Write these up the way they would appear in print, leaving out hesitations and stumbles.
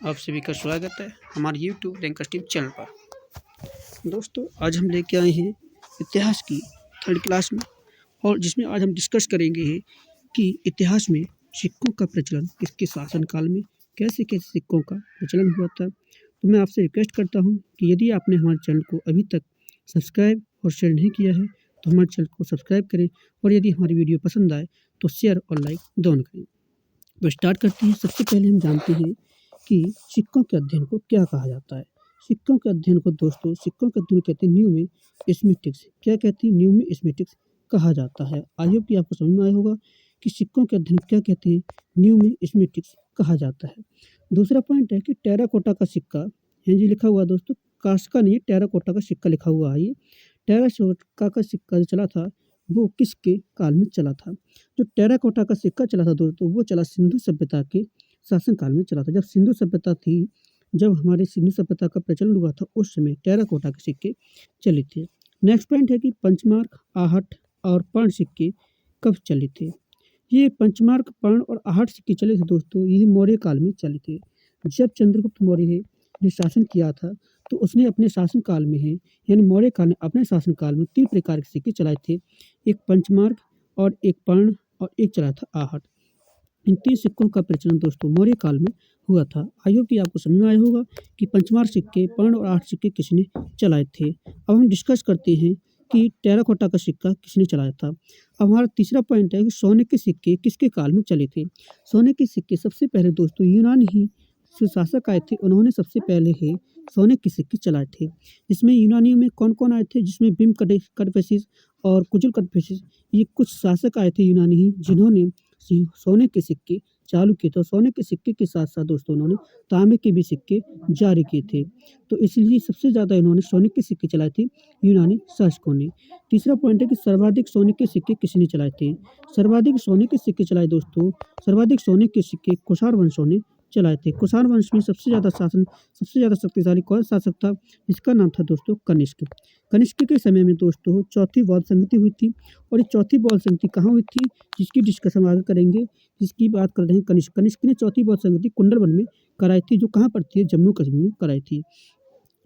आप सभी का स्वागत है हमारे यूट्यूब रैंकर्स टीम चैनल पर। दोस्तों आज हम लेके आए हैं इतिहास की थर्ड क्लास में, और जिसमें आज हम डिस्कस करेंगे कि इतिहास में सिक्कों का प्रचलन किसके शासनकाल में कैसे कैसे सिक्कों का प्रचलन हुआ था। तो मैं आपसे रिक्वेस्ट करता हूं कि यदि आपने हमारे चैनल को अभी तक सब्सक्राइब और शेयर नहीं किया है तो हमारे चैनल को सब्सक्राइब करें, और यदि हमारी वीडियो पसंद आए तो शेयर और लाइक दोनों करें। तो स्टार्ट करते हैं। सबसे पहले हम जानते हैं कि सिक्कों के अध्ययन को क्या कहा जाता है। सिक्कों के अध्ययन को दोस्तों सिक्कों के अध्ययन कहते हैं न्यूमिस्मेटिक्स। क्या कहते हैं? न्यूमिस्मेटिक्स कहा जाता है। आई होप कि आपको समझ में आया होगा कि सिक्कों के अध्ययन क्या कहते हैं, न्यूमिस्मेटिक्स कहा जाता है। दूसरा पॉइंट है कि टेराकोटा का सिक्का, है जी लिखा हुआ दोस्तों, कांच का नहीं, टेराकोटा का सिक्का लिखा हुआ है। ये टेराकोटा का सिक्का जो चला था वो किसके काल में चला था? जो टेराकोटा का सिक्का चला था दोस्तों वो चला सिंधु सभ्यता के शासनकाल में चला था। जब सिंधु सभ्यता थी, जब हमारे सिंधु सभ्यता का प्रचलन हुआ था उस समय टेराकोटा के सिक्के चले थे। नेक्स्ट पॉइंट है कि पंचमार्क, आहट और पर्ण सिक्के कब चले थे? ये पंचमार्क, पर्ण और आहट सिक्के चले थे दोस्तों, ये मौर्य काल में चले थे। जब चंद्रगुप्त मौर्य ने शासन किया था तो उसने अपने शासनकाल में यानी मौर्य काल में अपने शासनकाल में 3 प्रकार के सिक्के चलाए थे। एक पंचमार्क और एक पर्ण और एक चला था आहट। इन 3 सिक्कों का प्रचलन दोस्तों मौर्य काल में हुआ था। आई होप कि आपको समझ में आया होगा कि पंचमार्क सिक्के, पर्ण और आहट सिक्के किसने चलाए थे। अब हम डिस्कस करते हैं कि टेराकोटा का सिक्का किसने चलाया था। अब हमारा तीसरा पॉइंट है कि सोने के सिक्के किसके काल में चले थे। सोने के सिक्के सबसे पहले दोस्तों यूनानी ही जो शासक आए थे उन्होंने सबसे पहले सोने के सिक्के चलाए थे। इसमें यूनानियों में कौन कौन आए थे? जिसमें भीम कड़फिस और कुजुल कड़फिस, ये कुछ शासक आए थे यूनानी ही जिन्होंने सोने के सिक्के चालू किए थे। सोने के सिक्के के साथ साथ दोस्तों उन्होंने तांबे के भी सिक्के जारी किए थे। तो इसलिए सबसे ज़्यादा इन्होंने सोने के सिक्के चलाए थे यूनानी शासकों ने। तीसरा पॉइंट है कि सर्वाधिक सोने के सिक्के किसने चलाए थे। सर्वाधिक सोने के सिक्के चलाए दोस्तों, सर्वाधिक सोने के सिक्के कुषाण वंशों ने चलाए थे। कुषाण वंश में सबसे ज़्यादा शक्तिशाली कौन शासक था? इसका नाम था दोस्तों कनिष्क। कनिष्क के समय में दोस्तों चौथी बौद्ध संगति हुई थी, और ये चौथी बौद्ध संगति कहाँ हुई थी जिसकी डिस्कशन हम आगे करेंगे। जिसकी बात कर रहे हैं कनिष्क ने चौथी बौद्ध संगति कुंडलवन में कराई थी, जो कहाँ पर थी? जम्मू कश्मीर में कराई थी।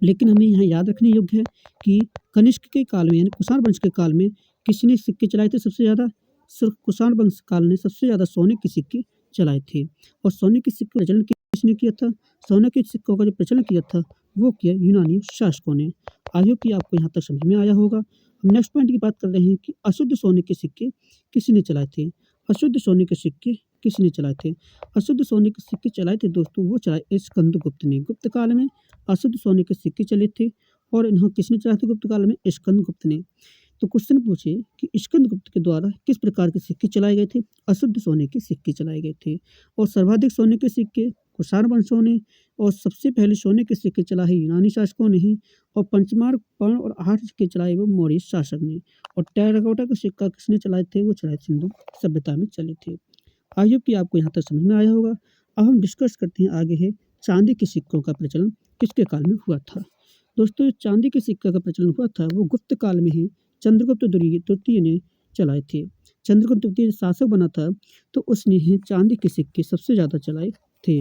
लेकिन हमें यहाँ याद रखने योग्य है कि कनिष्क के काल में यानी कुषाण वंश के काल में किसने सिक्के चलाए थे सबसे ज़्यादा? सिर्फ कुषाण वंश काल ने सबसे ज़्यादा सोने के सिक्के चलाए थे। और सोने के सिक्के का प्रचलन किसने किया था? सोने के सिक्कों का जो प्रचलन किया था वो किया यूनानी शासकों ने। आई होप कि आपको यहाँ तक समझ में आया होगा। हम नेक्स्ट पॉइंट की बात कर रहे हैं कि अशुद्ध सोने के सिक्के किसने चलाए थे। अशुद्ध सोने के सिक्के किसने चलाए थे? अशुद्ध सोने के सिक्के चलाए थे दोस्तों, वो चलाए स्कंदगुप्त ने। गुप्त काल में अशुद्ध सोने के सिक्के चले थे, और इन्हें किसने चलाए थे गुप्त काल में? स्कंदगुप्त ने। तो क्वेश्चन पूछे कि स्कंदगुप्त के द्वारा किस प्रकार के सिक्के चलाए गए थे? अशुद्ध सोने के सिक्के चलाए गए थे। और सर्वाधिक सोने के सिक्के कुषाण वंशों ने, और सबसे पहले सोने के सिक्के चलाए यूनानी शासकों ने ही, और पंचमार्क, पर्ण और आहट सिक्के चलाए वो मौर्य शासक ने। और टेराकोटा का सिक्का किसने चलाए थे? वो चलाए सिंधु सभ्यता में चले थे। आई होप कि आपको यहाँ तक समझ में आया होगा। अब हम डिस्कस करते हैं आगे है चांदी के सिक्कों का प्रचलन किसके काल में हुआ था। दोस्तों चांदी के सिक्का का प्रचलन हुआ था वो गुप्त काल में ही चंद्रगुप्त तृतीय ने चलाए थे। चंद्रगुप्त तृतीय शासक बना था तो उसने चांदी के सिक्के सबसे ज़्यादा चलाए थे।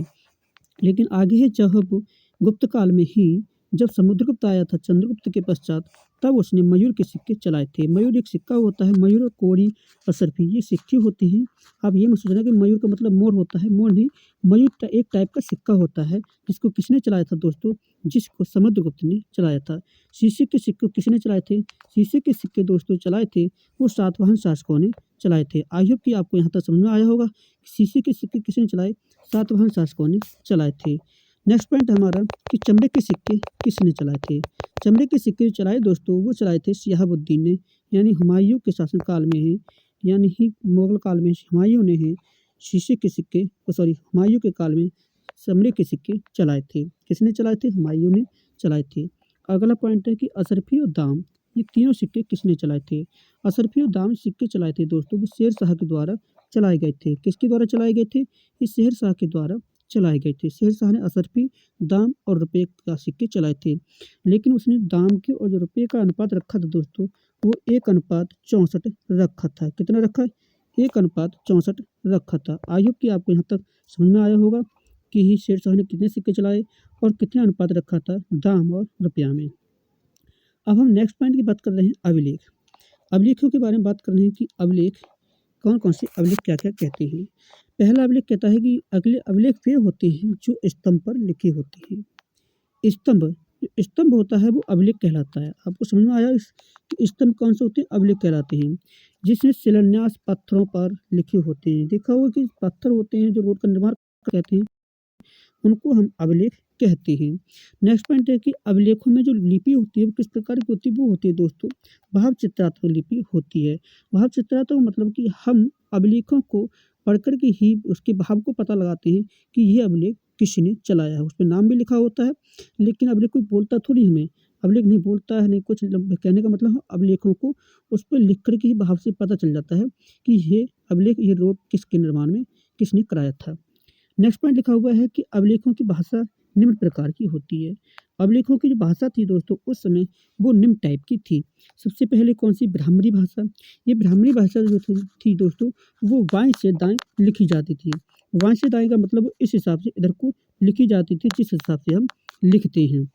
लेकिन आगे है जब गुप्त काल में ही जब समुद्रगुप्त आया था चंद्रगुप्त के पश्चात, तब उसने मयूर के सिक्के चलाए थे। मयूर एक सिक्का होता है, मयूर और कोड़ी और सर्फी ये सिक्के होते हैं। आप ये मत सोचना कि मयूर का मतलब मोर होता है, मोर नहीं, मयूर एक टाइप का सिक्का होता है जिसको किसने चलाया था दोस्तों? जिसको समुद्रगुप्त ने चलाया था। शीशे के सिक्के किसने चलाए थे? शीशे के सिक्के दोस्तों चलाए थे वो सातवाहन शासकों ने चलाए थे। आई होप कि आपको यहाँ तक समझ में आया होगा। शीशे के सिक्के किसने चलाए? सातवाहन शासकों ने चलाए थे। नेक्स्ट पॉइंट हमारा कि चमड़े के सिक्के किसने चलाए थे। चमड़े के सिक्के चलाए दोस्तों वो चलाए थे शिहाबुद्दीन ने, यानी हुमायूं के शासनकाल में है, यानी ही मुगल काल में हुमायूं ने है शीशे के सिक्के हुमायूं के काल में चमड़े के सिक्के चलाए थे। किसने चलाए थे? हुमायूं ने चलाए थे। अगला पॉइंट है कि असरफी और दाम, ये तीनों सिक्के किसने चलाए थे। असरफी और दाम सिक्के चलाए थे दोस्तों वो शेर शाह के द्वारा चलाए गए थे। किसके द्वारा चलाए गए थे? ये शेर शाह के द्वारा चलाए गए थे। शेर शाह ने असरफी, दाम और रुपये का सिक्के चलाए थे। लेकिन उसने दाम के और जो रुपये का अनुपात रखा था दोस्तों वो 1:64 रखा था। कितना रखा है? 1:64 रखा था। आई होप कि आपको यहाँ तक समझ में आया होगा। कि ही शेरशाह ने कितने सिक्के चलाए और कितना अनुपात रखा था दाम और रुपया में। अब हम नेक्स्ट पॉइंट की बात कर रहे हैं अभिलेख। अभिलेखों के बारे में बात कर रहे हैं कि अभिलेख कौन कौन से अभिलेख क्या क्या कहते हैं। पहला अभिलेख कहता है कि अगले अभिलेख वे होते हैं जो स्तंभ पर लिखे होते हैं। स्तंभ जो स्तंभ होता है वो अभिलेख कहलाता है। आपको समझ में आया कि स्तंभ कौन से होते हैं, अभिलेख कहलाते हैं। जिसमें शिलान्यास पत्थरों पर लिखे होते हैं। देखा होगा कि पत्थर होते हैं जो रोड का निर्माण कहते हैं, उनको हम अभिलेख कहते हैं। नेक्स्ट पॉइंट है कि अभिलेखों में जो लिपि होती है वो किस प्रकार की होती है, वो होती है दोस्तों भाव चित्रात्मक लिपि होती है। भाव चित्रात्मक मतलब कि हम अभिलेखों को पढ़कर के ही उसके भाव को पता लगाते हैं कि ये अभिलेख किसने चलाया है। उसमें नाम भी लिखा होता है, लेकिन अभिलेख कोई बोलता थोड़ी हमें, अभिलेख नहीं बोलता है नहीं कुछ। कहने का मतलब अभिलेखों को उस पर लिख कर के ही भाव से पता चल जाता है कि ये अभिलेख, ये रोड किसके निर्माण में किसने कराया था। नेक्स्ट पॉइंट लिखा हुआ है कि अभिलेखों की भाषा निम्न प्रकार की होती है। अभिलेखों की जो भाषा थी दोस्तों उस समय वो निम्न टाइप की थी। सबसे पहले कौन सी, ब्राह्मणी भाषा। ये ब्राह्मणी भाषा जो थी दोस्तों वो बाएं से दाएं लिखी जाती थी। बाएं से दाएं का मतलब इस हिसाब से इधर को लिखी जाती थी जिस हिसाब से हम लिखते हैं।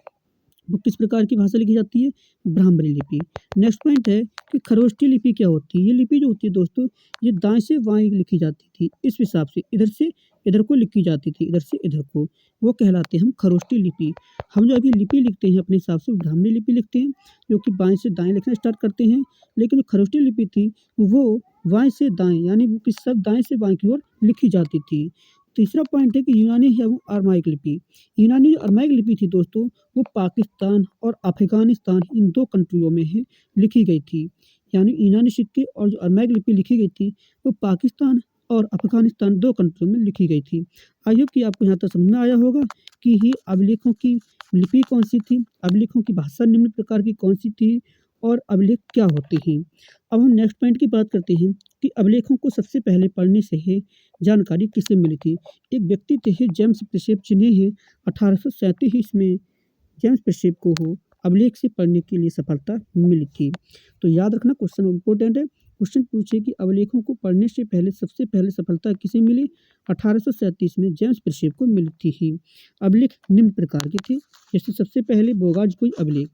वो किस प्रकार की भाषा लिखी जाती है, ब्राह्मणी लिपि। नेक्स्ट पॉइंट है कि खरोष्टी लिपि क्या होती है। ये लिपि जो होती है दोस्तों ये दाएं से बाएं लिखी जाती थी, इस हिसाब से इधर से इधर को लिखी जाती थी, इधर से इधर को, वो कहलाते हैं हम खरोष्टी लिपि। हम जो अभी लिपि लिखते हैं अपने हिसाब से ब्राह्मणी लिपि लिखते हैं जो कि बाएं से दाएं लिखना स्टार्ट करते हैं, लेकिन जो खरोष्टी लिपि थी वो बाएं से दाएं यानी वो किस सब दाएं से बाएं की ओर लिखी जाती थी। तीसरा पॉइंट है कि यूनानी एवं अरमाइक लिपि। यूनानी जो अरमाइक लिपि थी दोस्तों वो पाकिस्तान और अफ़गानिस्तान इन 2 कंट्रियों में है लिखी गई थी। यानी यूनानी सिक्के और जो अरमाइक लिपि लिखी गई थी वो पाकिस्तान और अफ़गानिस्तान 2 कंट्रियों में लिखी गई थी। आई होप कि आपको यहाँ तक समझ में आया होगा कि ये अभिलेखों की लिपि कौन सी थी, अभिलेखों की भाषा निम्न प्रकार की कौन सी थी और अभिलेख क्या होते हैं। अब हम नेक्स्ट पॉइंट की बात करते हैं कि अभिलेखों को सबसे पहले पढ़ने से है जानकारी किसे मिली थी। एक व्यक्ति थे जेम्स प्रिसेप जिन्हें है 1837 में जेम्स प्रिसेप को हो अभिलेख से पढ़ने के लिए सफलता मिली थी। तो याद रखना क्वेश्चन इंपॉर्टेंट है। क्वेश्चन पूछे कि अभिलेखों को पढ़ने से पहले सबसे पहले सफलता किसे मिली, 1837 में जेम्स प्रिसेप को मिली थी। अभिलेख निम्न प्रकार के थे, जैसे सबसे पहले बोगाज अभिलेख।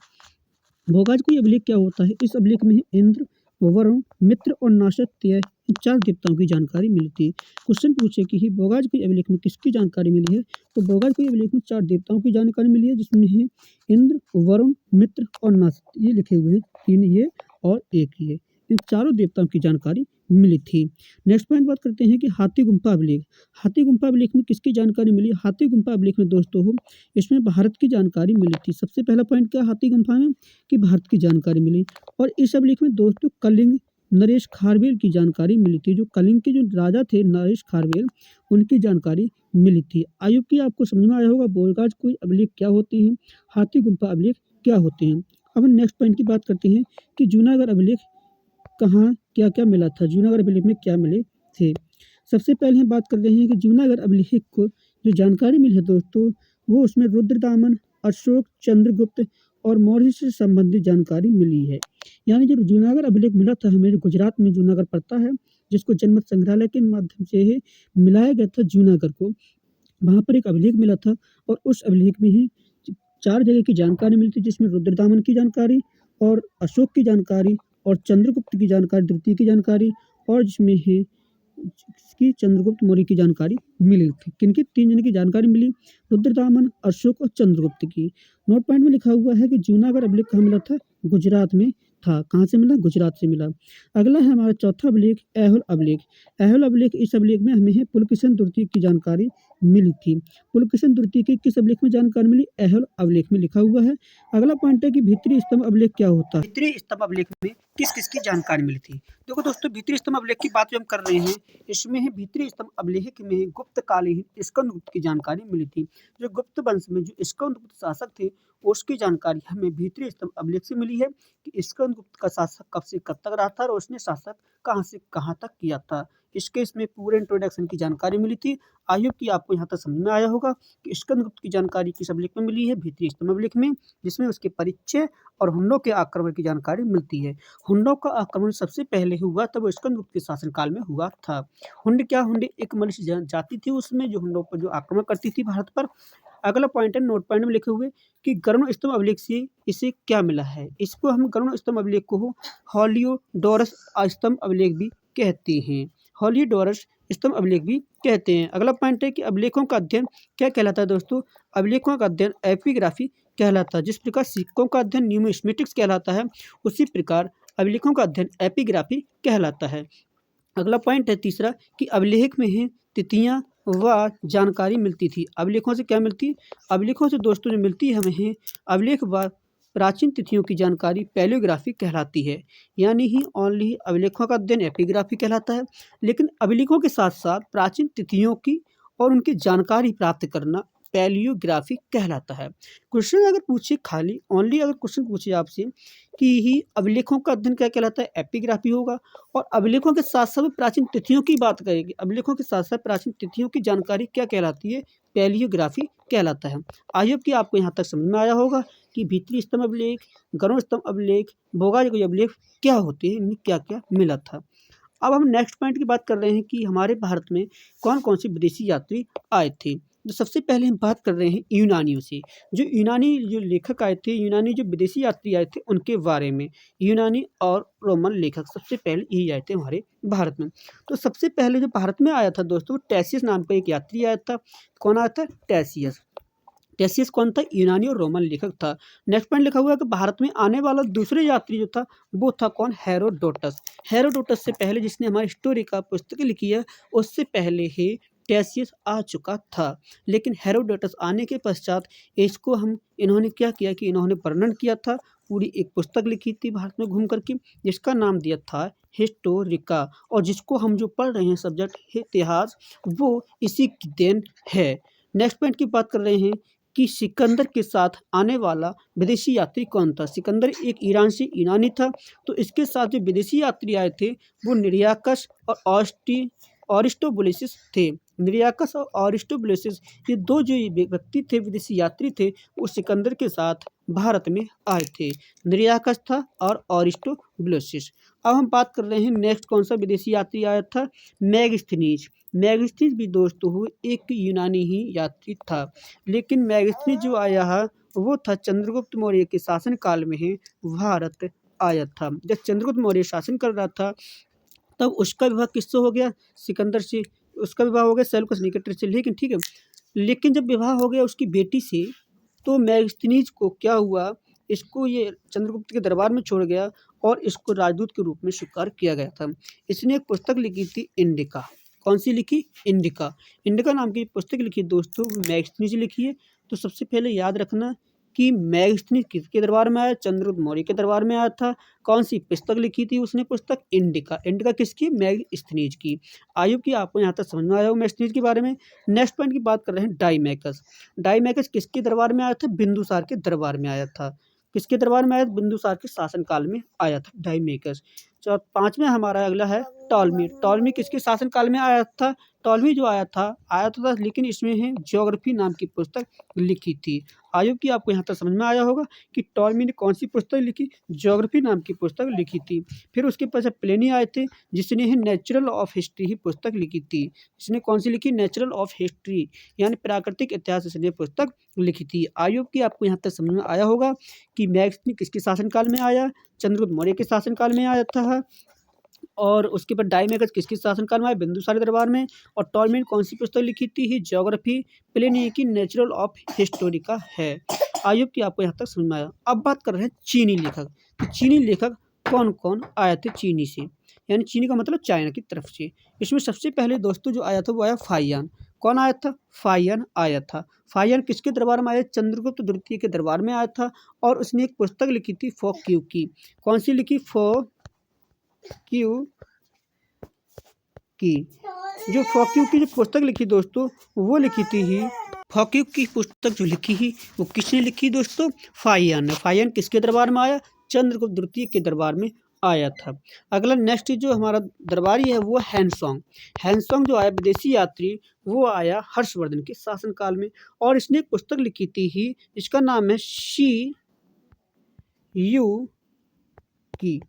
भोगाज अभिलेख क्या होता है, इस अभिलेख में इंद्र, वरुण, मित्र और नासत्य इन 4 देवताओं की जानकारी मिली थी। क्वेश्चन पूछे कि ही बोगाज अभिलेख में किसकी जानकारी मिली है, तो बोगाज अभिलेख में 4 देवताओं की जानकारी मिली है जिसमें है इंद्र, वरुण, मित्र और नासत्य, ये लिखे हुए हैं 3 ये और 1 ये, इन चारों देवताओं की जानकारी मिली थी। नेक्स्ट पॉइंट बात करते हैं कि हाथी गुम्फा अभिलेख। हाथी गुम्फा अभिलेख में किसकी जानकारी मिली, हाथी गुम्फा अभिलेख में दोस्तों हो इसमें भारत की जानकारी मिली थी। सबसे पहला पॉइंट क्या हाथी गुम्फा में कि भारत की जानकारी मिली। और इस अभिलेख में दोस्तों कलिंग नरेश खारवेल की जानकारी मिली थी। जो कलिंग के जो राजा थे नरेश खारवेल उनकी जानकारी मिली थी। आयोग की आपको समझ में आया होगा बोगाज अभिलेख क्या होते हैं, हाथी गुम्फा अभिलेख क्या होते हैं। अब हम नेक्स्ट पॉइंट की बात करते हैं कि जूनागढ़ अभिलेख कहाँ क्या क्या मिला था, जूनागढ़ अभिलेख में क्या मिले थे। सबसे पहले हम बात कर रहे हैं कि जूनागढ़ अभिलेख को जो जानकारी मिली है दोस्तों वो उसमें रुद्रदामन, अशोक, चंद्रगुप्त और मौर्य से संबंधित जानकारी मिली है। यानी जो जूनागढ़ अभिलेख मिला था हमें, जो गुजरात में जूनागढ़ पड़ता है जिसको जनमत संग्रहालय के माध्यम से मिलाया गया था जूनागढ़ को, वहाँ पर एक अभिलेख मिला था और उस अभिलेख में ही 4 जगह की जानकारी मिली थी जिसमें रुद्रदामन की जानकारी और अशोक की जानकारी और चंद्रगुप्त की जानकारी, द्वितीय की जानकारी और जिसमें है की चंद्रगुप्त मौर्य की जानकारी मिली थी। किनकी, 3 जन की जानकारी मिली, रुद्रदामन, अशोक और चंद्रगुप्त की। नोट पॉइंट में लिखा हुआ है कि जूनागढ़ अभिलेख कहाँ मिला था, गुजरात में था। कहाँ से मिला, गुजरात से मिला। अगला है हमारा चौथा अभिलेख ऐहोल अभिलेख। ऐहोल अभिलेख, इस अभिलेख में हमें है पुलकेशिन द्वितीय की जानकारी मिली थी। पुलकेशिन द्वितीय की किस अभिलेख में जानकारी मिली, ऐहोल अभिलेख में लिखा हुआ है। अगला पॉइंट है कि भीतरी स्तंभ अभिलेख क्या होता है। भीतरी स्तंभ अभिलेख में किस किस की जानकारी मिली थी। देखो दोस्तों भीतरी स्तंभ अभिलेख की बात जो हम कर रहे हैं इसमें है भीतरी स्तंभ अभिलेख में गुप्तकालीन स्कंदगुप्त की जानकारी मिली थी। जो गुप्त वंश में जो स्कंदगुप्त शासक थे उसकी जानकारी हमें भीतरी स्तंभ अभिलेख से मिली है कि स्कंदगुप्त का शासक कब से कब तक रहा था और उसने शासक कहाँ से कहाँ तक किया था। इसके इसमें पूरे इंट्रोडक्शन की जानकारी मिली थी। आई होप कि आपको यहाँ तक समझ में आया होगा कि स्कंदगुप्त की जानकारी किस अभिलेख में मिली है, भीतरी स्तंभ अभिलेख में, जिसमें उसके परिचय और हुंडों के आक्रमण की जानकारी मिलती है। हुंडों का आक्रमण सबसे पहले हुआ तब वो स्कंदगुप्त के शासनकाल में हुआ था। हुंड क्या, हुंड एक मनुष्य जाति थी उसमें जो हुंडों पर जो आक्रमण करती थी भारत पर। अगला पॉइंट है नोट पॉइंट में लिखे हुए कि गरुड़ स्तंभ अभिलेख से इसे क्या मिला है। इसको हम गरुड़ स्तंभ अभिलेख को हेलियोडोरस स्तंभ अभिलेख भी कहते हैं। हेलियोडोरस स्तंभ अभिलेख भी कहते हैं। अगला पॉइंट है कि अभिलेखों का अध्ययन क्या कहलाता है दोस्तों? अभिलेखों का अध्ययन एपिग्राफी कहलाता है। जिस प्रकार सिक्कों का अध्ययन न्यूमिस्मेटिक्स कहलाता है, उसी प्रकार अभिलेखों का अध्ययन एपिग्राफी कहलाता है। अगला पॉइंट है तीसरा कि अभिलेख में है तिथियां व जानकारी मिलती थी। अभिलेखों से क्या मिलती है? अभिलेखों से दोस्तों जो मिलती है हमें अभिलेख व प्राचीन तिथियों की जानकारी पैलियोग्राफी कहलाती है। यानी ही ओनली अभिलेखों का अध्ययन एपिग्राफी कहलाता है, लेकिन अभिलेखों के साथ साथ प्राचीन तिथियों की और उनकी जानकारी प्राप्त करना पैलियोग्राफी कहलाता है। क्वेश्चन अगर पूछे खाली ओनली अगर क्वेश्चन पूछे आपसे कि ही अभिलेखों का अध्ययन क्या कहलाता है, एपिग्राफी होगा। और अभिलेखों के साथ साथ प्राचीन तिथियों की बात करेंगे, अभिलेखों के साथ साथ प्राचीन तिथियों की जानकारी क्या कहलाती है, पैलियोग्राफी कहलाता है। आई होप कि आपको यहाँ तक समझ में आया होगा कि भीतरी स्तंभ अभिलेख, गरुड़ स्तंभ अभिलेख, भोगाज अभिलेख क्या होते हैं, इनमें क्या क्या मिला था। अब हम नेक्स्ट पॉइंट की बात कर रहे हैं कि हमारे भारत में कौन कौन से विदेशी यात्री आए थे। तो सबसे पहले हम बात कर रहे हैं यूनानियों से। जो यूनानी जो लेखक आए थे, यूनानी जो विदेशी यात्री आए थे उनके बारे में। यूनानी और रोमन लेखक सबसे पहले यही आए थे हमारे भारत में। तो सबसे पहले जो भारत में आया था दोस्तों, टैसियस नाम का एक यात्री आया था। कौन आया था? टैसियस। टैसियस कौन था? यूनानी और रोमन लेखक था। नेक्स्ट पॉइंट लिखा हुआ है कि भारत में आने वाला दूसरे यात्री जो था वो था कौन? हेरोडोटस। हेरोडोटस से पहले जिसने हमारी हिस्टोरी का पुस्तक लिखी है, उससे पहले ही टैसियस आ चुका था। लेकिन हेरोडोटस आने के पश्चात इसको इन्होंने क्या किया कि इन्होंने वर्णन किया था, पूरी एक पुस्तक लिखी थी भारत में घूम करके, जिसका नाम दिया था हिस्टोरिका। और जिसको हम जो पढ़ रहे हैं सब्जेक्ट इतिहास, वो इसी की देन है। नेक्स्ट पॉइंट की बात कर रहे हैं कि सिकंदर के साथ आने वाला विदेशी यात्री कौन था। सिकंदर एक ईरान से यूनानी था। तो इसके साथ जो विदेशी यात्री आए थे वो निरियाकस और अरिस्टोबुलिस थे। निरियाकस और अरिस्टोबुलिस ये दो जो व्यक्ति थे, विदेशी यात्री थे, वो सिकंदर के साथ भारत में आए थे। निरियाकस था और अरिस्टोबुलिस। अब हम बात कर रहे हैं नेक्स्ट कौन सा विदेशी यात्री आया था? मेगास्थनीज। मेगास्थनीज भी दोस्तों एक यूनानी ही यात्री था। लेकिन मेगास्थनीज जो आया है वो था चंद्रगुप्त मौर्य के शासनकाल में ही भारत आया था। जब चंद्रगुप्त मौर्य शासन कर रहा था तब उसका विवाह किससे हो गया? सिकंदर से। उसका विवाह हो गया सेल्यूकस निकेटर से। लेकिन ठीक है, लेकिन जब विवाह हो गया उसकी बेटी से, तो मेगास्थनीज को क्या हुआ, इसको ये चंद्रगुप्त के दरबार में छोड़ गया और इसको राजदूत के रूप में स्वीकार किया गया था। इसने एक पुस्तक लिखी थी इंडिका। कौन सी लिखी? इंडिका। इंडिका नाम की पुस्तक लिखी दोस्तों मेगास्थनीज लिखी है। तो सबसे पहले याद रखना कि मेगास्थनीज किसके दरबार में आया? चंद्रगुप्त मौर्य के दरबार में आया था। कौन सी पुस्तक लिखी थी उसने? पुस्तक इंडिका। इंडिका किसकी? मेगास्थनीज की। आयु की आपको यहाँ तक समझ में आया हो मेगास्थनीज के बारे में। नेक्स्ट पॉइंट की बात कर रहे हैं डाइमेकस। डाइमेकस किसके दरबार में आया था? बिंदुसार के दरबार में आया था। किसके दरबार में आया? बिंदुसार के शासनकाल में आया था डाइमेकस। पांचवें हमारा अगला है टॉलमी। टॉलमी किसके शासनकाल में आया था? टॉलमी जो आया था लेकिन इसमें है ज्योग्राफी नाम की पुस्तक लिखी थी। आयु की आपको यहाँ तक समझ में आया होगा कि टॉलमी ने कौन सी पुस्तक लिखी? ज्योग्राफी नाम की पुस्तक लिखी थी। फिर उसके पश्चात प्लेनी आए थे जिसने है नेचुरल ऑफ हिस्ट्री ही पुस्तक लिखी थी। इसने कौन सी लिखी? नेचुरल ऑफ हिस्ट्री यानी प्राकृतिक इतिहास इसने पुस्तक लिखी थी। आयु की आपको यहाँ तक समझ में आया होगा कि मैक्स किसके शासनकाल में आया? चंद्रगुप्त मौर्य के शासनकाल में आया था। और उसके बाद डाइमेकस किसके शासनकाल में आया? बिंदुसार के दरबार में। और टॉलमी ने कौन सी पुस्तक लिखी थी? ज्योग्राफी। प्लिनी की नेचुरल ऑफ हिस्टोरिका है। आयु की आपको यहाँ तक समझ में आया। अब बात कर रहे हैं चीनी लेखक। तो चीनी लेखक कौन कौन आए थे चीनी से, यानी चीनी का मतलब चाइना की तरफ से। इसमें सबसे पहले दोस्तों जो आया था वो आया फाहियान। कौन आया था? फाहियान आया था। फाहियान किसके दरबार में आया? चंद्रगुप्त द्वितीय के दरबार में आया था। और उसने एक पुस्तक लिखी थी फोक्यू की। कौन सी लिखी? फोक्यू की। जो फोक्यू की जो पुस्तक लिखी दोस्तों वो लिखी थी ही फोक्यू की पुस्तक जो लिखी ही वो किसने लिखी दोस्तों? फाहियान ने। फाहियान किसके दरबार में आया? चंद्रगुप्त द्वितीय के दरबार में आया था। अगला नेक्स्ट जो हमारा दरबारी है वो हैंसोंग। हैंसोंग जो आया विदेशी यात्री, वो आया हर्षवर्धन के शासनकाल में, और इसने एक पुस्तक लिखी थी ही, इसका नाम है शी यू की।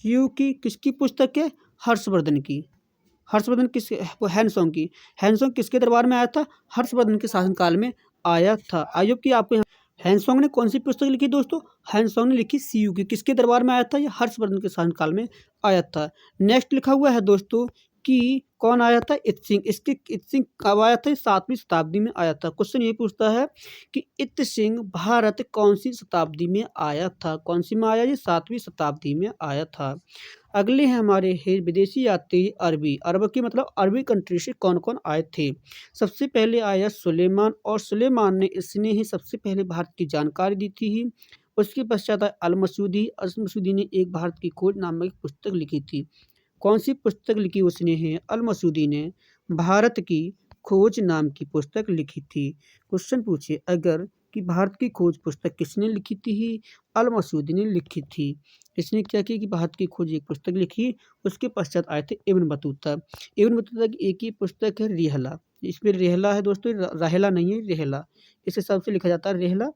यू की किसकी पुस्तक है? हर्षवर्धन की। हर्षवर्धन किस हैंसोंग की। हैंसोंग किसके दरबार में आया था? हर्षवर्धन के शासनकाल में आया था। आयोग की आपको हैंसोंग ने कौन सी पुस्तक लिखी दोस्तों? हैंसोंग ने लिखी सीयू की। किसके दरबार में आया था? ये हर्षवर्धन के शासनकाल में आया था। नेक्स्ट लिखा हुआ है दोस्तों कि कौन आया था? इत्सिंग। इसके इत्सिंग कब आया था? 7वीं शताब्दी में आया था। क्वेश्चन ये पूछता है कि इत्सिंग भारत कौन सी शताब्दी में आया था? कौन सी में आया? ये 7वीं शताब्दी में आया था। अगले हैं हमारे है विदेशी यात्री अरबी। अरब की मतलब अरबी कंट्री से कौन कौन आए थे? सबसे पहले आया सुलेमान, और सुलेमान ने इसने ही सबसे पहले भारत की जानकारी दी थी ही। उसके पश्चात आया अल मसूदी। अल मसूदी ने एक भारत की खोज नामक पुस्तक लिखी थी। कौन सी पुस्तक लिखी उसने है? अल मसूदी ने भारत की खोज नाम की पुस्तक लिखी थी। क्वेश्चन पूछे अगर कि भारत की खोज पुस्तक किसने लिखी थी? अल मसूदी ने लिखी थी। इसने क्या किया कि भारत की खोज एक पुस्तक लिखी। उसके पश्चात आए थे इब्न बतूता। इब्न बतूता की एक ही पुस्तक है रिहला। इसमें रेहला है दोस्तों, राहेला नहीं है, रेहला। इस हिसाब से लिखा जाता है रेहला,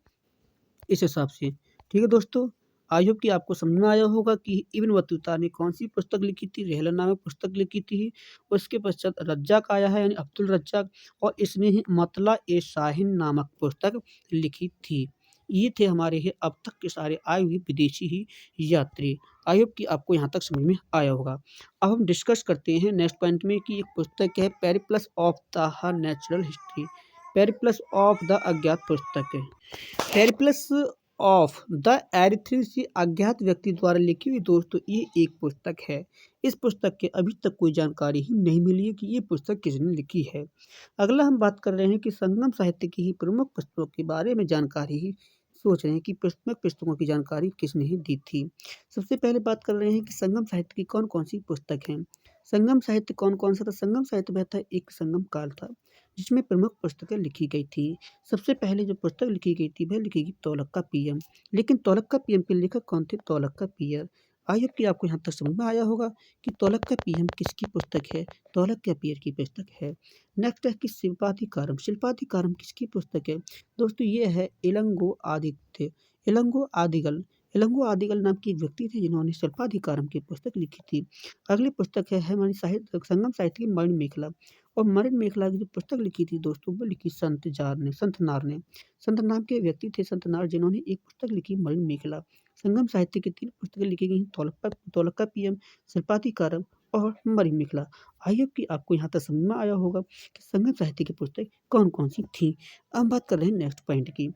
इस हिसाब से। ठीक है दोस्तों, आई होप कि आपको समझ में आया होगा कि इब्न बतूता ने कौन सी पुस्तक लिखी थी। रेहला नामक पुस्तक लिखी थी। उसके पश्चात रज्जाक आया है, यानी अब्दुल रज्जाक, और इसने ही मतला ए शाहीन नामक पुस्तक लिखी थी। ये थे हमारे ही अब तक के सारे आए हुए विदेशी ही यात्री। आई होप कि आपको यहाँ तक समझ में आया होगा। अब हम डिस्कस करते हैं नेक्स्ट पॉइंट में कि एक पुस्तक है Periplus of the natural history. Periplus of the अज्ञात पुस्तक है। पेरिप्लस ऑफ द एरिथ्रीसी अज्ञात व्यक्ति द्वारा लिखी हुई दोस्तों ये एक पुस्तक है। इस पुस्तक के अभी तक कोई जानकारी ही नहीं मिली है कि ये पुस्तक किसने लिखी है। अगला हम बात कर रहे हैं कि संगम साहित्य की ही प्रमुख पुस्तकों के बारे में जानकारी ही सोच रहे हैं कि प्रमुख पुस्तकों की जानकारी किसने ही दी थी। सबसे पहले बात कर रहे हैं कि संगम साहित्य की कौन कौन सी पुस्तक हैं। संगम साहित्य कौन कौन सा था? संगम साहित्य में था एक संगम काल था जिसमें प्रमुख पुस्तकें लिखी गई थी। सबसे पहले जो पुस्तक लिखी गई थी वह लिखी गई तौलक्का पीएम। लेकिन तौलक्का पीएम के लेखक कौन थे? तौलक्का पियर। आई होप कि आपको यहाँ तक समझ में आया होगा कि तौलक्का पीएम किसकी पुस्तक है? तौलक्का पियर की पुस्तक है। नेक्स्ट है कि शिल्पाधिकारम। शिल्पाधिकारम किसकी पुस्तक है? दोस्तों ये है इलंगो आदित्य, इलंगो आदिगल। इलंगो आदिगल नाम की एक व्यक्ति थे जिन्होंने शिल्पाधिकारम की पुस्तक लिखी थी। अगली पुस्तक है हमारी साहित्य संगम साहित्य की मणि मेखला। और मणि मेखला की जो पुस्तक लिखी थी दोस्तों वो लिखी संत जार ने, संत नार ने। संत नाम के व्यक्ति थे संत नार जिन्होंने एक पुस्तक लिखी मणि मेखला। संगम साहित्य की 3 पुस्तकें लिखी गई तौलक्का पीएम, शिल्पाधिकारम और मणि मेखला। आई होप कि आपको यहाँ तक समझ में आया होगा कि संगम साहित्य की पुस्तक कौन कौन सी थी। अब बात कर रहे हैं नेक्स्ट पॉइंट की।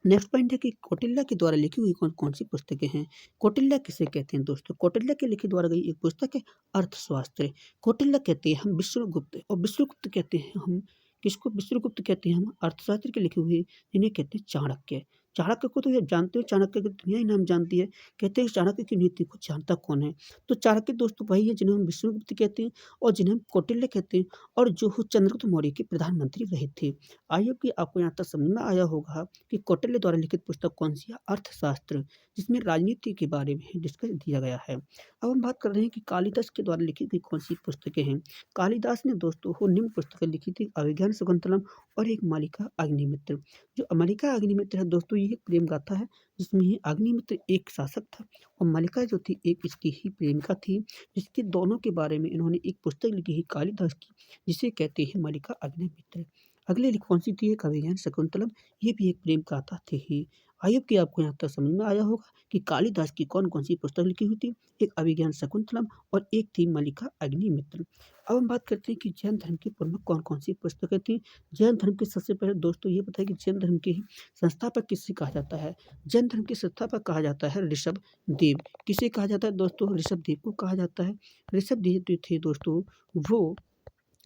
नेक्स्ट पॉइंट है कि कौटिल्य के द्वारा लिखी हुई कौन कौन सी पुस्तकें हैं। कौटिल्य किसे कहते हैं दोस्तों? कौटिल्य के लिखे द्वारा गई एक पुस्तक है अर्थशास्त्र। कौटिल्य कहते हैं हम विष्णुगुप्त, और विष्णुगुप्त कहते हैं हम किसको? विष्णुगुप्त कहते हैं हम अर्थशास्त्र के लिखे हुए, इन्हें कहते हैं चाणक्य। चाणक्य को तो आप जानते हो, चाणक्य की दुनिया ही नाम जानती है। कहते हैं चाणक्य की नीति को जानता कौन है? तो चाणक्य दोस्तों वही है जिन्हें हम विष्णुगुप्त कहते हैं और जिन्हें हम कौटिल्य कहते हैं, और जो चंद्रगुप्त मौर्य के प्रधानमंत्री रहे थे। आई होप कि आपको यहाँ तक समझ में आया होगा कि कौटिल्य द्वारा लिखित पुस्तक कौन सी है? अर्थशास्त्र, जिसमें राजनीति के बारे में डिस्कस दिया गया है। अब हम बात कर रहे हैं कि कालिदास के द्वारा लिखी गई कौन सी पुस्तकें हैं। कालिदास ने दोस्तों वो निम्न पुस्तकें लिखी थी अभिज्ञान शाकुंतलम और एक मालिका अग्निमित्र। जो मालिका अग्निमित्र है दोस्तों ये एक प्रेम गाथा है जिसमें ही अग्निमित्र एक शासक था और मालिका जो थी एक इसकी ही प्रेमिका थी, जिसके दोनों के बारे में इन्होंने एक पुस्तक लिखी है कालिदास की जिसे कहते हैं मालिका अग्निमित्र। अगले कौन सी थी? एक अभिज्ञान शाकुंतलम, ये भी एक प्रेम गाथा थी ही। आई होप कि आपको यहाँ तक समझ में आया होगा कि कालिदास की कौन कौन सी पुस्तक लिखी हुई थी। एक अभिज्ञान शाकुंतलम और एक थी मालिका अग्निमित्र। अब हम बात करते हैं कि जैन धर्म की प्रमुख कौन कौन सी पुस्तकें थी। जैन धर्म के सबसे पहले दोस्तों ये बताया कि जैन धर्म के ही संस्थापक किससे कहा जाता है? जैन धर्म के संस्थापक कहा जाता है ऋषभ देव। किसे कहा जाता है दोस्तों? ऋषभ देव को कहा जाता है। ऋषभ देव जो थे दोस्तों वो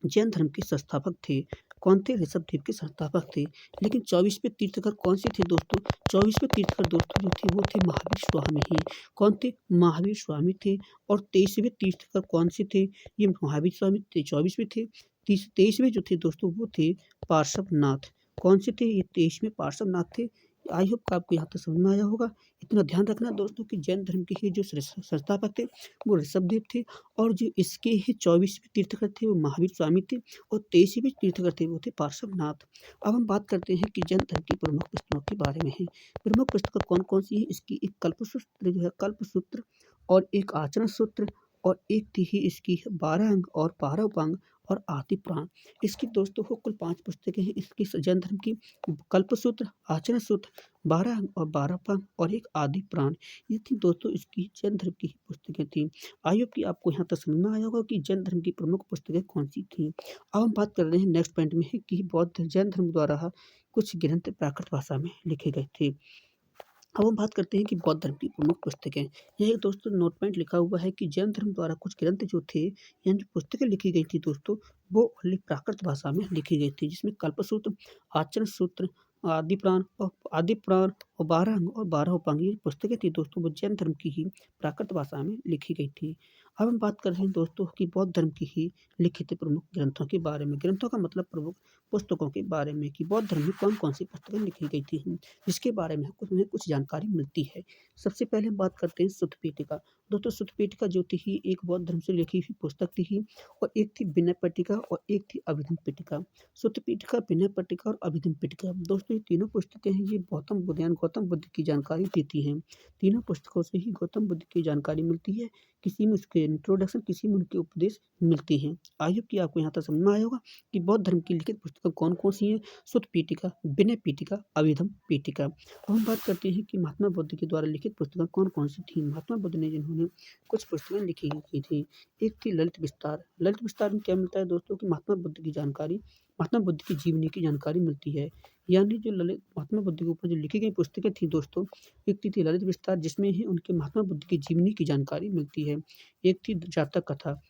जैन धर्म के संस्थापक थे। कौन थे? ऋषभ देव के संस्थापक थे। लेकिन 24वें तीर्थंकर कौन से थे दोस्तों? 24वें तीर्थंकर दोस्तों जो थे वो थे महावीर स्वामी ही। कौन थे? महावीर स्वामी थे। और 23वें तीर्थंकर कौन से थे? ये महावीर स्वामी थे, 24वें थे। 23वें जो थे दोस्तों वो थे पार्श्वनाथ। कौन से थे? ये 23वें पार्श्वनाथ थे। आई होप आपको यहाँ तक समझ में आया होगा। इतना ध्यान रखना दोस्तों कि जैन धर्म के ही जो संस्थापक थे वो ऋषभदेव थे, और जो इसके ही 24वें तीर्थकर थे वो महावीर स्वामी थे, और 23वें तीर्थकर थे वो थे पार्श्वनाथ। अब हम बात करते हैं कि जैन धर्म की प्रमुख पुस्तकों के बारे में है। प्रमुख पुस्तक कौन कौन सी है? इसकी एक कल्पसूत्र जो है, कल्पसूत्र, और एक आचरण सूत्र, और एक थी ही इसकी 12 अंग और 12 उपांग, और आदि पुराण। इसकी दोस्तों को कुल 5 पुस्तकें हैं इसकी जैन धर्म की। कल्पसूत्र, आचरण सूत्र, 12 अंग और 12 उपांग, और एक आदि पुराण। ये थी दोस्तों इसकी जैन धर्म की पुस्तकें थी। आई होप कि आपको यहाँ तक समझ में आया होगा कि जैन धर्म की प्रमुख पुस्तकें कौन सी थी। अब हम बात कर रहे हैं नेक्स्ट पॉइंट में है कि बौद्ध जैन धर्म द्वारा कुछ ग्रंथ प्राकृत भाषा में लिखे गए थे। अब हम बात करते हैं कि बौद्ध धर्म की प्रमुख पुस्तकें। यह दोस्तों नोट पॉइंट लिखा हुआ है कि जैन धर्म द्वारा कुछ ग्रंथ जो थे, यानी जो पुस्तकें लिखी गई थी दोस्तों, वो ओनली प्राकृत भाषा में लिखी गई थी, जिसमें कल्पसूत्र, आचरण सूत्र, आदि पुराण और 12 अंग और 12 उपांग ये पुस्तकें थी दोस्तों, वो जैन धर्म की ही प्राकृत भाषा में लिखी गई थी। अब हम बात कर रहे हैं दोस्तों कि बौद्ध धर्म की ही लिखित प्रमुख ग्रंथों के बारे में। ग्रंथों का मतलब प्रमुख पुस्तकों के बारे में, कि बौद्ध धर्म में कौन कौन सी पुस्तकें लिखी गई थी, जिसके बारे में हमें कुछ जानकारी मिलती है। सबसे पहले हम बात करते हैं सुत्त पीठिका। दोस्तों सुत्त पीठिका जो थी एक बौद्ध धर्म से लिखी हुई पुस्तक थी, और एक थी विनय पट्टिका और एक थी अभिधम पीठिका। सुत्त पीठिका, विनय पट्टिका और अभिधम पीठिका दोस्तों ये तीनों पुस्तकें हैं, ये गौतम बुद्ध की जानकारी देती हैं। तीनों पुस्तकों से ही गौतम बुद्ध की जानकारी मिलती है, किसी में उसके इंट्रोडक्शन, किसी में उनके उपदेश मिलते हैं। आई होप कि आपको यहाँ तक समझ में आया होगा कि बौद्ध धर्म की लिखित पुस्तकें कौन कौन सी हैं। सुत्त पीठिका, विनय पीठिका, अभिधम पीठिका। अब हम बात करते हैं कि महात्मा बुद्ध के द्वारा लिखित पुस्तकें कौन कौन सी थी। महात्मा बुद्ध ने जिन्होंने कुछ पुस्तकें लिखी की थी, एक थी ललित विस्तार। ललित विस्तार में क्या मिलता है दोस्तों कि महात्मा बुद्ध की जानकारी, महात्मा बुद्ध की जीवनी की जानकारी मिलती है। यानी जो ललित महात्मा बुद्ध के ऊपर जो लिखी गई पुस्तकें थी दोस्तों, एक थी ललित विस्तार जिसमें ही उनके महात्मा बुद्ध की जीवनी की जानकारी मिलती है। एक थी जातक कथा।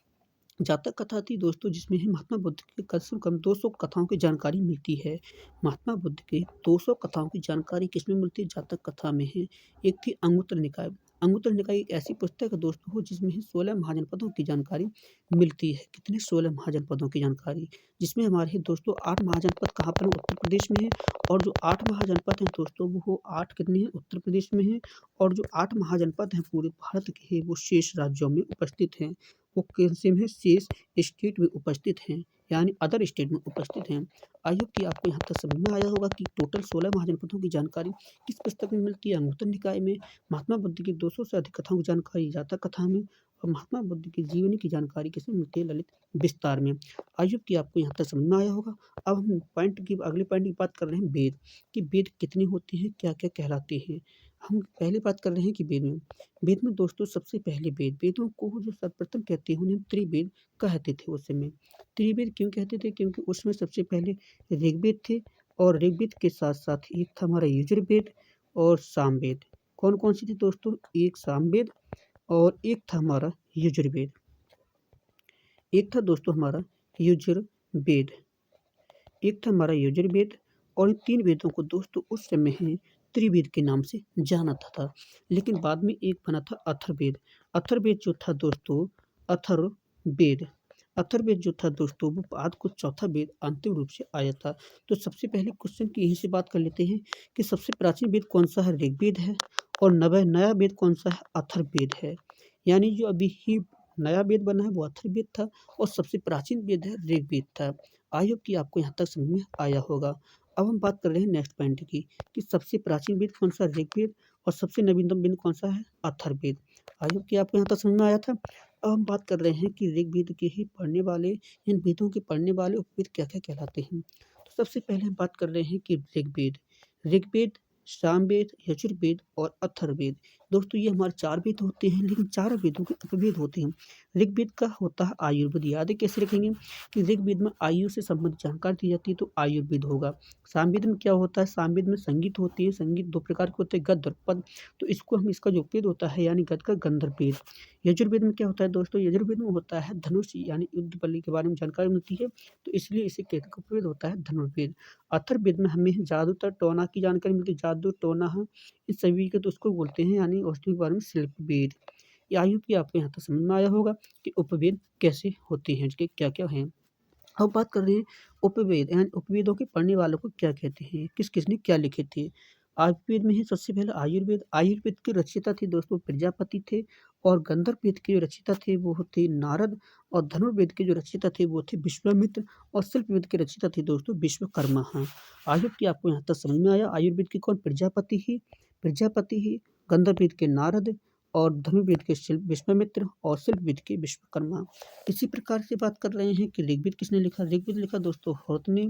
जातक कथा थी दोस्तों जिसमें ही महात्मा बुद्ध की कम से कम 200 कथाओं की जानकारी मिलती है। महात्मा बुद्ध की 200 कथाओं की जानकारी किसमें मिलती है? जातक कथा में है। एक थी अंगुत्तर निकाय। अंगुत्तर निकाय एक ऐसी पुस्तक है दोस्तों हो जिसमें 16 महाजनपदों की जानकारी मिलती है। कितने? 16 महाजनपदों की जानकारी, जिसमें हमारे दोस्तों 8 महाजनपद कहाँ पर है? उत्तर प्रदेश में है। और जो 8 महाजनपद हैं दोस्तों वो 8 कितने हैं? उत्तर प्रदेश में है। और जो 8 महाजनपद हैं पूरे भारत के हैं वो शेष राज्यों में उपस्थित हैं। वो कैसे में शेष स्टेट में उपस्थित हैं, यानी अदर स्टेट में उपस्थित हैं। आई होप कि आपको यहाँ तक समझ में आया होगा कि टोटल 16 महाजनपदों की जानकारी किस पुस्तक में मिलती है? अंगुत्तर निकाय में। महात्मा बुद्ध की 200 से अधिक कथाओं की जानकारी जातक कथा में, और महात्मा बुद्ध की जीवनी की जानकारी किसमें मिलती है? ललित विस्तार में। आई होप कि आपको यहाँ तक समझ में आया होगा। अब हम अगले पॉइंट की बात कर रहे हैं वेद, कि वेद कितने होते हैं, क्या क्या कहलाते हैं। हम पहले बात कर रहे हैं कि वेद में दोस्तों सबसे पहले वेदों को जो सर्वप्रथम कहते हैं उन्हें त्रिवेद कहते थे उस समय। त्रिवेद क्यों कहते थे? क्योंकि उसमें सबसे पहले ऋग्वेद थे, और ऋग्वेद के साथ साथ एक था हमारा यजुर्वेद और सामवेद। कौन कौन सी थी दोस्तों? एक सामवेद और एक था हमारा यजुर्वेद। एक था दोस्तों हमारा यजुर्वेद, एक था हमारा यजुर्वेद, और इन 3 वेदों को दोस्तों उस समय है त्रिवेद के नाम से जाना था। लेकिन बाद में एक बना था अथर्ववेद। अथर्ववेद जो था दोस्तों, अथर्ववेद अथर्ववेद जो था दोस्तों वो बाद को चौथा वेद अंतिम रूप से आया था। तो सबसे पहले क्वेश्चन की यहीं से बात कर लेते हैं कि सबसे प्राचीन वेद कौन सा है? ऋग्वेद है। और नया वेद कौन सा है? अथर्ववेद है। यानी जो अभी ही नया वेद बना है वो अथर्ववेद था, और सबसे प्राचीन वेद है ऋग्वेद था। आई होप कि आपको यहाँ तक समझ में आया होगा। अब हम बात कर रहे हैं नेक्स्ट पॉइंट की, कि सबसे प्राचीन वेद कौन सा? ऋग्वेद। और सबसे नवीनतम वेद कौन सा है? अथर्ववेद। आई होप कि आपको यहाँ तक समझ में आया था। अब हम बात कर रहे हैं कि ऋग्वेद के ही पढ़ने वाले, इन वेदों के पढ़ने वाले उपवेद क्या क्या कहलाते हैं। तो सबसे पहले हम बात कर रहे हैं कि ऋग्वेद, सामवेद, यजुर्वेद और अथर्ववेद। दोस्तों ये हमारे 4 वेद होते हैं, लेकिन 4 वेदों के उपवेद होते हैं। ऋग्वेद का होता है आयुर्वेद। याद है कैसे रखेंगे कि ऋग्वेद में आयु से संबंधित जानकारी दी जाती है तो आयुर्वेद होगा। सामवेद में क्या होता है? सामवेद में संगीत होती है। संगीत 2 प्रकार के होते हैं, गद्य और पद्य। तो इसको हम इसका जो उपवेद होता है यानी गद्य का गंधर्व वेद। यजुर्वेद में क्या होता है दोस्तों? यजुर्वेद में होता है धनुष यानी युद्ध बलि के बारे में जानकारी मिलती है, तो इसलिए इसे उपवेद होता है धनुर्वेद। अथर्ववेद में हमें जादू टोना की जानकारी मिलती है। जादू टोना इस सभी के तो उसको बोलते हैं, यानी औषधि के बारे में शिल्प वेद। ये आयु की आपको यहाँ तक समझ में आया होगा कि उपवेद कैसे होते हैं, इसके क्या क्या हैं। अब बात कर रहे हैं उपवेद, यानी उपवेदों के पढ़ने वालों को क्या कहते हैं, किस किसने क्या लिखे थे। आयुर्वेद में ही सबसे पहले आयुर्वेद के रचयिता थे दोस्तों प्रजापति थे, और गंधर्व वेद के जो रचयिता थे वो थे नारद, और धनुर्वेद के जो रचयिता थे वो थे विश्वामित्र, और शिल्प वेद के रचयिता थे दोस्तों विश्वकर्मा। हाँ, आई होप कि आपको यहाँ तक समझ में आया। आयुर्वेद के कौन? प्रजापति ही, गंधर्व वेद के नारद, और धनुर्वेद के शिल्प विश्वामित्र, और शिल्प वेद के विश्वकर्मा। इसी प्रकार से बात कर रहे हैं कि ऋग्वेद किसने लिखा? ऋग्वेद लिखा दोस्तों होत ने,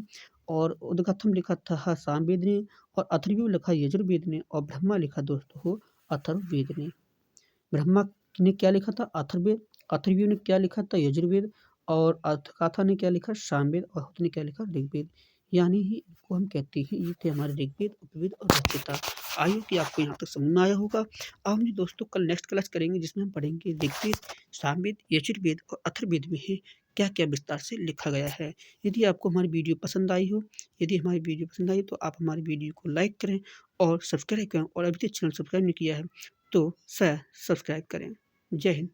और उद्गथम लिखा था सामवेद ने, और अथर्ववेद लिखा यजुर्वेद ने, और ब्रह्मा लिखा दोस्तों हो अथर्ववेद ने। ब्रह्मा ने क्या लिखा था? अथर्ववेद। अथर्ववेद ने क्या लिखा था? यजुर्वेद। और अर्थगाथा ने क्या लिखा? सामवेद। और होत ने क्या लिखा? ऋग्वेद। यानी ही इनको हम कहते हैं ये थे हमारे ऋग्वेद, उपवेद और रचयिता। आयु कि आपको यहाँ तक समझ में आया होगा। अब हम दोस्तों कल नेक्स्ट क्लास करेंगे जिसमें हम पढ़ेंगे ऋग्वेद, सामवेद, यजुर्वेद और अथर्ववेद में है क्या क्या विस्तार से लिखा गया है। यदि आपको हमारी वीडियो पसंद आई हो, तो आप हमारी वीडियो को लाइक करें और सब्सक्राइब करें, और अभी तक चैनल सब्सक्राइब नहीं किया है तो सब्सक्राइब करें। जय हिंद।